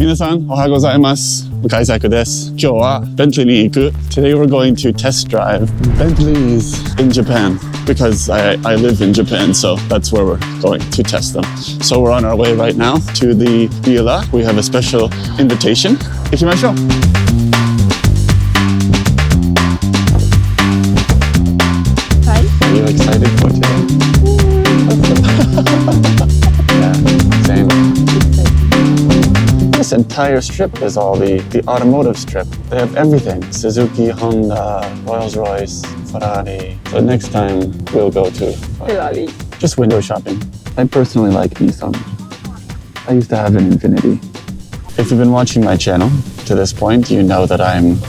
皆さん、おはようございます。McIsaac です。今日は Bentley に行く。Today we're going to test drive Bentleys in Japan because I live in Japan, so that's where we're going to test them. So we're on our way right now to the villa. We have a special invitation. 行きましょう。Are you excited for today? Yeah, same. This entire strip is all the automotive strip. They have everything. Suzuki, Honda, Rolls-Royce, Ferrari. So next time we'll go to Ferrari. Just window shopping. I personally like Nissan. I used to have an Infiniti. If you've been watching my channel to this point, you know that I'm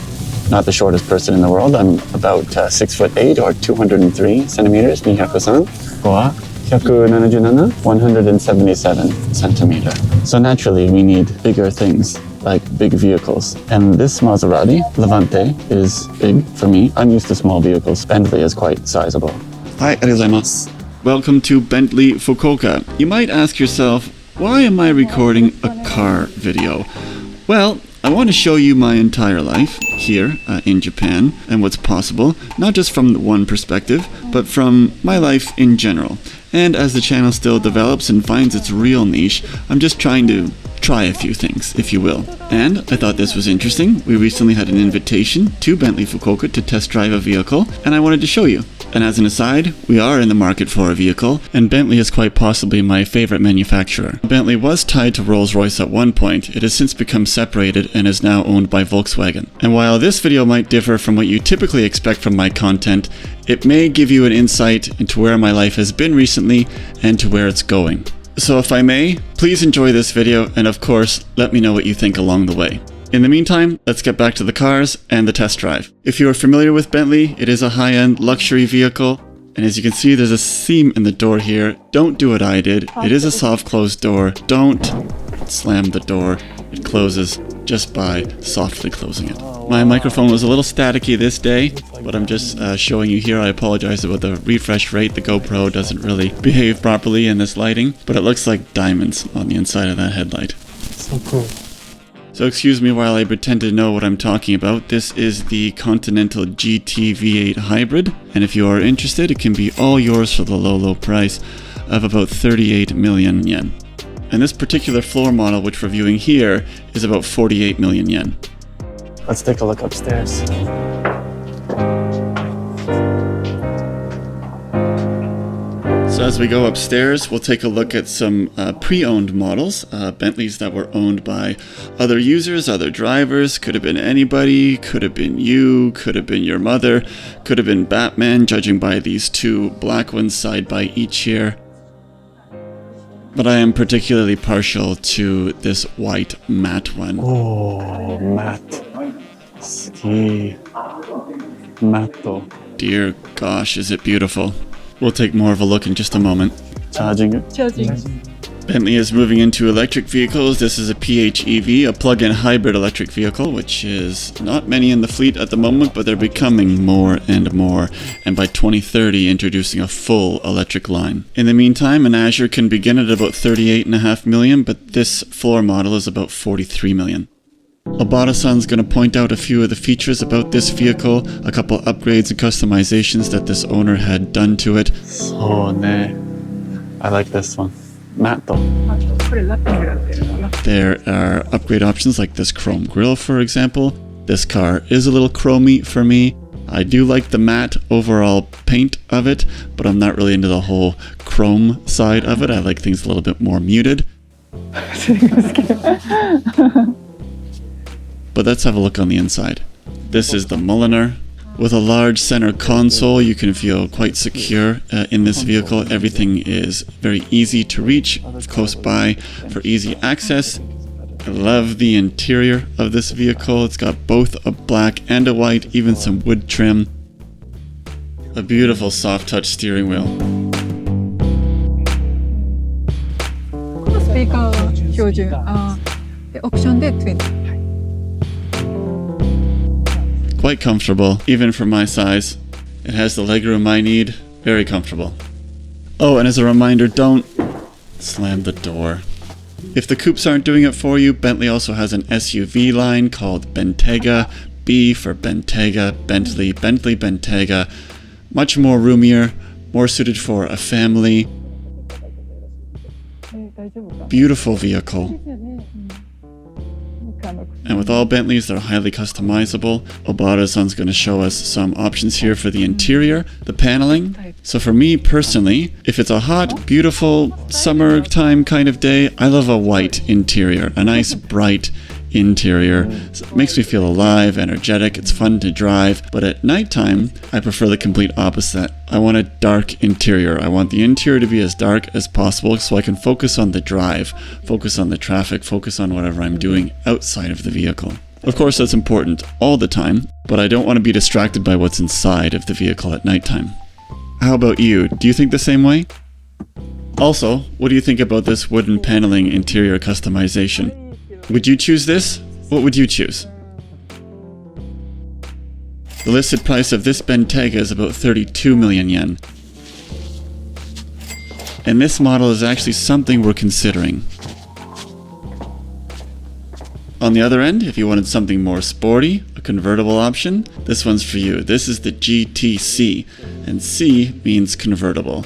not the shortest person in the world. I'm about 6'8" or 203 centimeters. 203. 177 centimeter. So naturally we need bigger things, like big vehicles. And this Maserati, Levante, is big for me. I'm used to small vehicles. Bentley is quite sizable. Hi, arigatou. Welcome to Bentley Fukuoka. You might ask yourself, why am I recording a car video? Well, I want to show you my entire life here in Japan and what's possible, not just from one perspective, but from my life in general. And as the channel still develops and finds its real niche, I'm just trying to try a few things, if you will. And I thought this was interesting. We recently had an invitation to Bentley Fukuoka to test drive a vehicle, and I wanted to show you. And as an aside, we are in the market for a vehicle, and Bentley is quite possibly my favorite manufacturer. Bentley was tied to Rolls-Royce at one point. It has since become separated and is now owned by Volkswagen. And while this video might differ from what you typically expect from my content, it may give you an insight into where my life has been recently and to where it's going. So if I may, please enjoy this video, and of course, let me know what you think along the way. In the meantime, let's get back to the cars and the test drive. If you are familiar with Bentley, it is a high-end luxury vehicle. And as you can see, there's a seam in the door here. Don't do what I did. It is a soft closed door. Don't slam the door. It closes just by softly closing it. My microphone was a little staticky this day, but I'm just showing you here. I apologize about the refresh rate. The GoPro doesn't really behave properly in this lighting, but it looks like diamonds on the inside of that headlight. So cool. So excuse me while I pretend to know what I'm talking about. This is the Continental GT V8 Hybrid, and if you are interested, it can be all yours for the low price of about 38 million yen. And this particular floor model, which we're viewing here, is about 48 million yen. Let's take a look upstairs. So as we go upstairs, we'll take a look at some pre-owned models, Bentleys that were owned by other users, other drivers. Could have been anybody, could have been you, could have been your mother, could have been Batman, judging by these two black ones side by each here. But I am particularly partial to this white matte one. Oh, matte. Ski. Matto. Dear gosh, is it beautiful. We'll take more of a look in just a moment. Charging it. Bentley is moving into electric vehicles. This is a PHEV, a plug-in hybrid electric vehicle, which is not many in the fleet at the moment, but they're becoming more and more. And by 2030, introducing a full electric line. In the meantime, an Azure can begin at about 38.5 million, but this floor model is about 43 million. Obata-san's going to point out a few of the features about this vehicle, a couple upgrades and customizations that this owner had done to it. So ne, I like this one. Matto. There are upgrade options like this chrome grille, for example. This car is a little chromey for me. I do like the matte overall paint of it, but I'm not really into the whole chrome side of it. I like things a little bit more muted. But let's have a look on the inside. This is the Mulliner. With a large center console, you can feel quite secure in this vehicle. Everything is very easy to reach, close by for easy access. I love the interior of this vehicle. It's got both a black and a white, even some wood trim. A beautiful soft touch steering wheel. Quite comfortable, even for my size. It has the legroom I need. Very comfortable. Oh, and as a reminder, don't slam the door. If the coupes aren't doing it for you, Bentley also has an SUV line called Bentayga, B for Bentayga, Bentley, Bentley Bentayga. Much more roomier, more suited for a family. Beautiful vehicle. And with all Bentleys, they're highly customizable. Obata-san's going to show us some options here for the interior, the paneling. So for me personally, if it's a hot, beautiful, summertime kind of day, I love a white interior, a nice bright interior. So it makes me feel alive, energetic, it's fun to drive. But at nighttime, I prefer the complete opposite. I want a dark interior. I want the interior to be as dark as possible so I can focus on the drive, focus on the traffic, focus on whatever I'm doing outside of the vehicle. Of course, that's important all the time, but I don't want to be distracted by what's inside of the vehicle at nighttime. How about you? Do you think the same way? Also, what do you think about this wooden paneling interior customization? Would you choose this? What would you choose? The listed price of this Bentayga is about 32 million yen. And this model is actually something we're considering. On the other end, if you wanted something more sporty, a convertible option, this one's for you. This is the GTC, and C means convertible.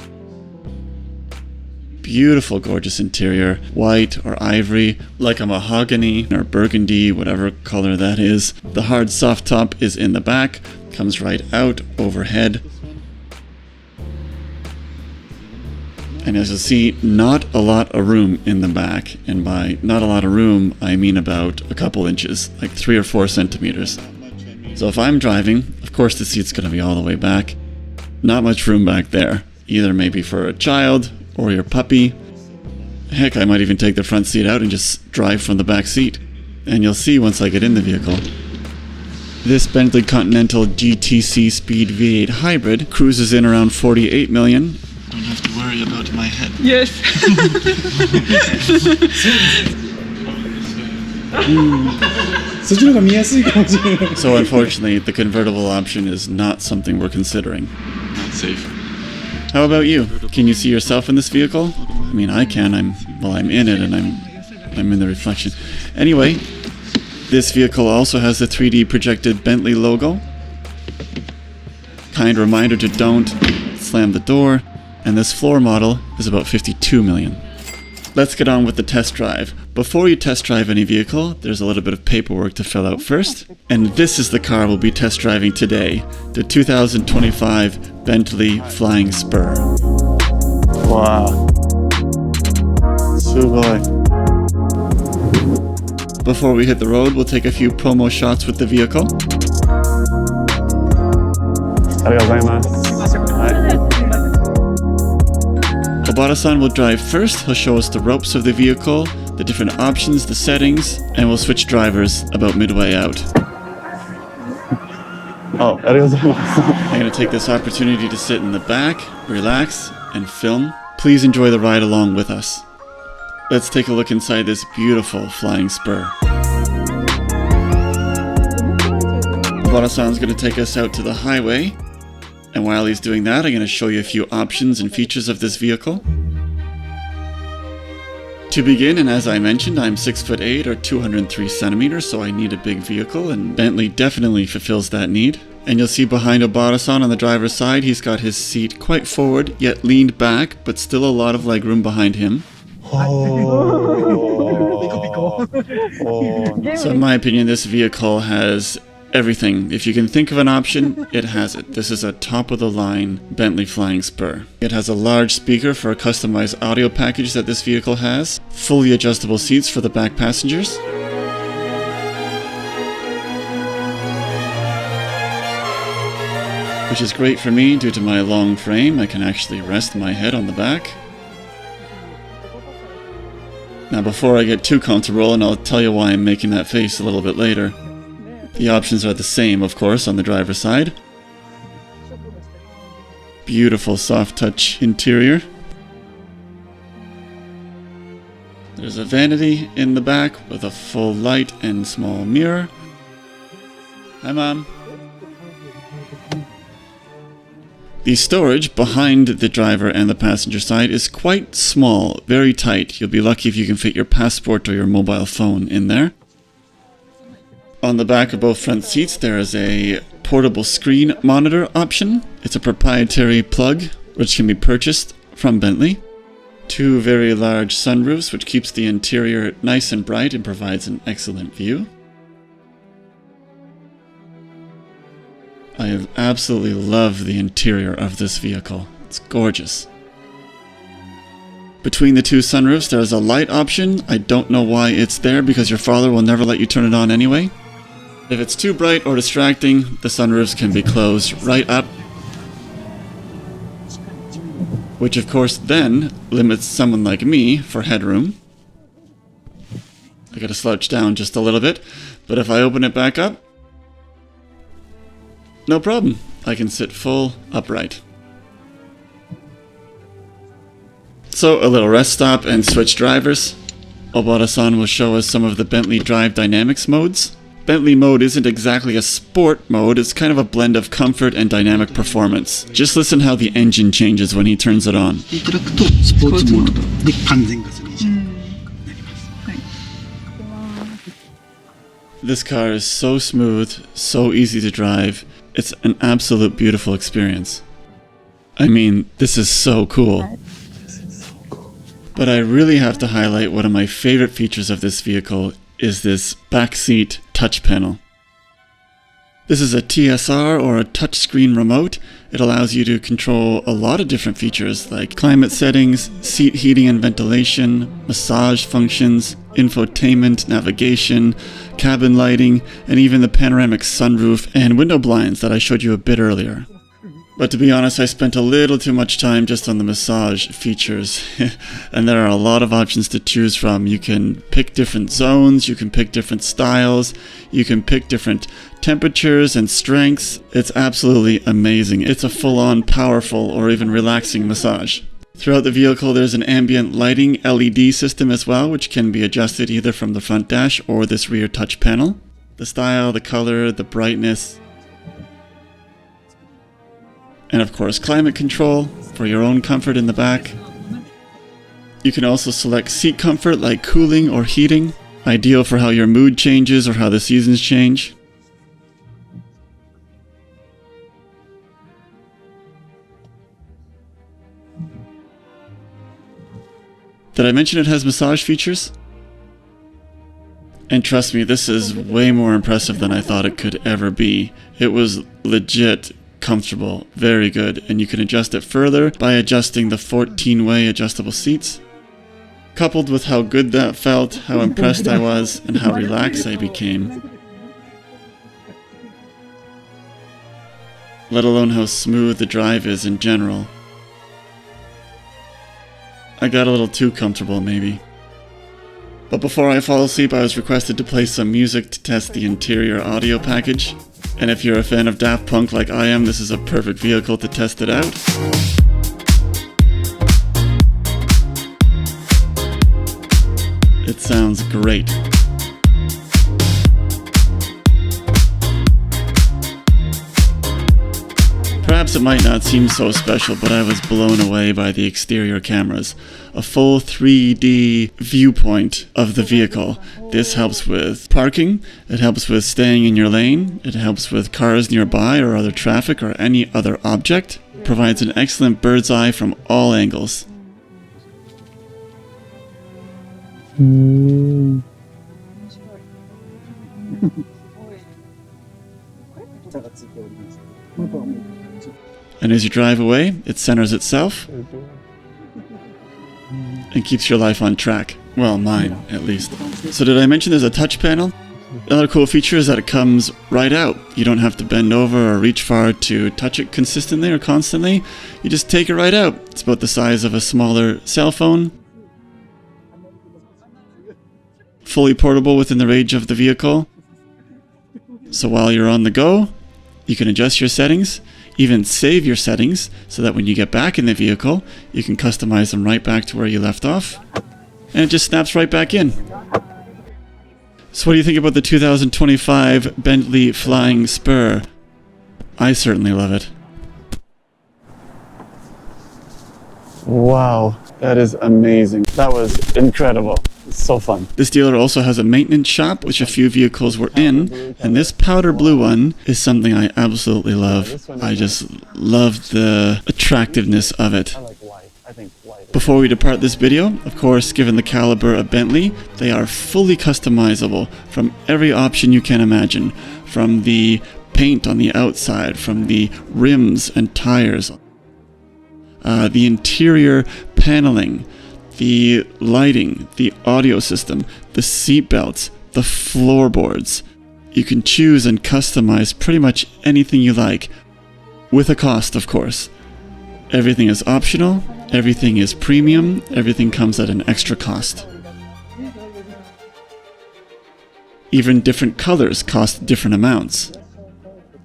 Beautiful, gorgeous interior, white or ivory, like a mahogany or burgundy, whatever color that is. The hard soft top is in the back, comes right out overhead. And as you'll see, not a lot of room in the back. And by not a lot of room, I mean about a couple inches, like 3 or 4 centimeters. So if I'm driving, of course the seat's going to be all the way back. Not much room back there, either maybe for a child or your puppy. Heck, I might even take the front seat out and just drive from the back seat. And you'll see once I get in the vehicle. This Bentley Continental GTC Speed V8 Hybrid cruises in around 48 million. Don't have to worry about my head. Yes. So unfortunately, the convertible option is not something we're considering. Not safe. How about you? Can you see yourself in this vehicle? I mean, I can. I'm in it and I'm in the reflection. Anyway, this vehicle also has the 3D projected Bentley logo. Kind reminder to don't slam the door. And this floor model is about 52 million. Let's get on with the test drive. Before you test drive any vehicle, there's a little bit of paperwork to fill out first. And this is the car we'll be test driving today, the 2025 Bentley Flying Spur. Wow. Sugoi. Before we hit the road, we'll take a few promo shots with the vehicle. Obata-san will drive first. He'll show us the ropes of the vehicle, the different options, the settings, and we'll switch drivers about midway out. I'm going to take this opportunity to sit in the back, relax, and film. Please enjoy the ride along with us. Let's take a look inside this beautiful Flying Spur. Obata-san's going to take us out to the highway. And while he's doing that, I'm going to show you a few options and features of this vehicle. To begin, and as I mentioned, I'm 6'8" or 203 centimeters, so I need a big vehicle, and Bentley definitely fulfills that need. And you'll see behind Obata-san on the driver's side, he's got his seat quite forward, yet leaned back, but still a lot of legroom behind him. So in my opinion, this vehicle has everything. If you can think of an option, it has it. This is a top-of-the-line Bentley Flying Spur. It has a large speaker for a customized audio package that this vehicle has, fully adjustable seats for the back passengers, which is great for me due to my long frame. I can actually rest my head on the back. Now before I get too comfortable, and I'll tell you why I'm making that face a little bit later, the options are the same, of course, on the driver's side. Beautiful soft touch interior. There's a vanity in the back with a full light and small mirror. Hi, Mom. The storage behind the driver and the passenger side is quite small, very tight. You'll be lucky if you can fit your passport or your mobile phone in there. On the back of both front seats there is a portable screen monitor option. It's a proprietary plug which can be purchased from Bentley. 2 very large sunroofs which keeps the interior nice and bright and provides an excellent view. I absolutely love the interior of this vehicle. It's gorgeous. Between the 2 sunroofs there's a light option. I don't know why it's there because your father will never let you turn it on anyway. If it's too bright or distracting, the sunroofs can be closed right up, which of course then limits someone like me for headroom. I gotta slouch down just a little bit, but if I open it back up, no problem. I can sit full upright. So a little rest stop and switch drivers. Obata-san will show us some of the Bentley Drive Dynamics modes. Bentley mode isn't exactly a sport mode, it's kind of a blend of comfort and dynamic performance. Just listen how the engine changes when he turns it on. This car is so smooth, so easy to drive. It's an absolute beautiful experience. I mean, this is so cool. But I really have to highlight one of my favorite features of this vehicle is this backseat touch panel. This is a TSR or a touchscreen remote. It allows you to control a lot of different features like climate settings, seat heating and ventilation, massage functions, infotainment, navigation, cabin lighting, and even the panoramic sunroof and window blinds that I showed you a bit earlier. But to be honest, I spent a little too much time just on the massage features, and there are a lot of options to choose from. You can pick different zones, you can pick different styles, you can pick different temperatures and strengths. It's absolutely amazing. It's a full-on powerful or even relaxing massage. Throughout the vehicle there's an ambient lighting LED system as well, which can be adjusted either from the front dash or this rear touch panel. The style, the color, the brightness, and of course climate control for your own comfort in the back. You can also select seat comfort like cooling or heating, ideal for how your mood changes or how the seasons change. Did I mention it has massage features? And trust me, this is way more impressive than I thought it could ever be. It was legit comfortable, very good, and you can adjust it further by adjusting the 14-way adjustable seats. Coupled with how good that felt, how impressed I was, and how relaxed I became. Let alone how smooth the drive is in general. I got a little too comfortable maybe. But before I fall asleep I was requested to play some music to test the interior audio package. And if you're a fan of Daft Punk like I am, this is a perfect vehicle to test it out. It sounds great. Perhaps it might not seem so special, but I was blown away by the exterior cameras. A full 3D viewpoint of the vehicle. This helps with parking, it helps with staying in your lane, it helps with cars nearby or other traffic or any other object. It provides an excellent bird's eye from all angles. And as you drive away, it centers itself and keeps your life on track. Well, mine, at least. So did I mention there's a touch panel? Another cool feature is that it comes right out. You don't have to bend over or reach far to touch it consistently or constantly. You just take it right out. It's about the size of a smaller cell phone. Fully portable within the range of the vehicle. So while you're on the go, you can adjust your settings, even save your settings, so that when you get back in the vehicle, you can customize them right back to where you left off. And it just snaps right back in. So what do you think about the 2025 Bentley Flying Spur? I certainly love it. Wow, that is amazing. That was incredible. It's so fun. This dealer also has a maintenance shop, which a few vehicles were in, and this powder blue one is something I absolutely love. I just love the attractiveness of it. Before we depart this video, of course, given the caliber of Bentley, they are fully customizable from every option you can imagine, from the paint on the outside, from the rims and tires, the interior paneling, the lighting, the audio system, the seat belts, the floorboards. You can choose and customize pretty much anything you like, with a cost, of course. Everything is optional, everything is premium, everything comes at an extra cost. Even different colors cost different amounts.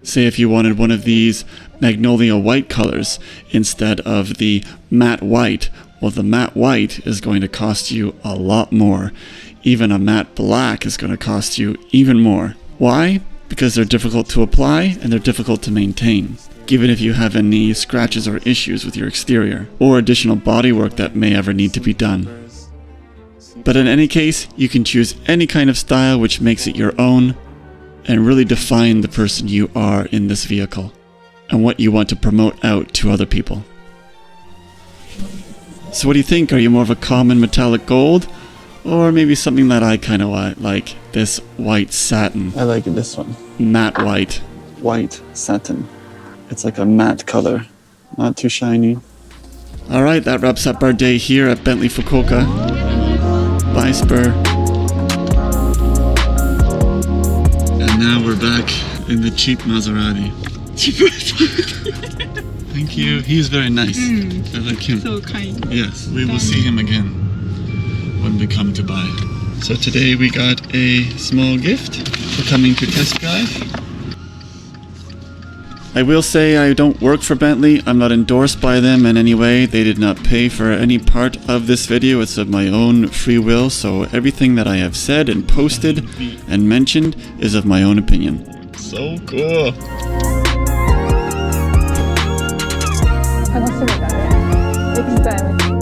Say if you wanted one of these magnolia white colors instead of the matte white, well, the matte white is going to cost you a lot more. Even a matte black is going to cost you even more. Why? Because they're difficult to apply and they're difficult to maintain, given if you have any scratches or issues with your exterior, or additional bodywork that may ever need to be done. But in any case, you can choose any kind of style which makes it your own, and really define the person you are in this vehicle, and what you want to promote out to other people. So what do you think? Are you more of a common metallic gold, or maybe something that I kind of like, this white satin? I like this one. Matte white. White satin. It's like a matte color, not too shiny. Alright, that wraps up our day here at Bentley Fukuoka. Bye, Spur. And now we're back in the cheap Maserati. Thank you. He's very nice. I like him. So kind. Yes, we will see him again when we come to buy. So today we got a small gift for coming to test drive. I will say I don't work for Bentley. I'm not endorsed by them in any way. They did not pay for any part of this video. It's of my own free will. So everything that I have said and posted and mentioned is of my own opinion. So cool. 楽しみだね。エキスタイム。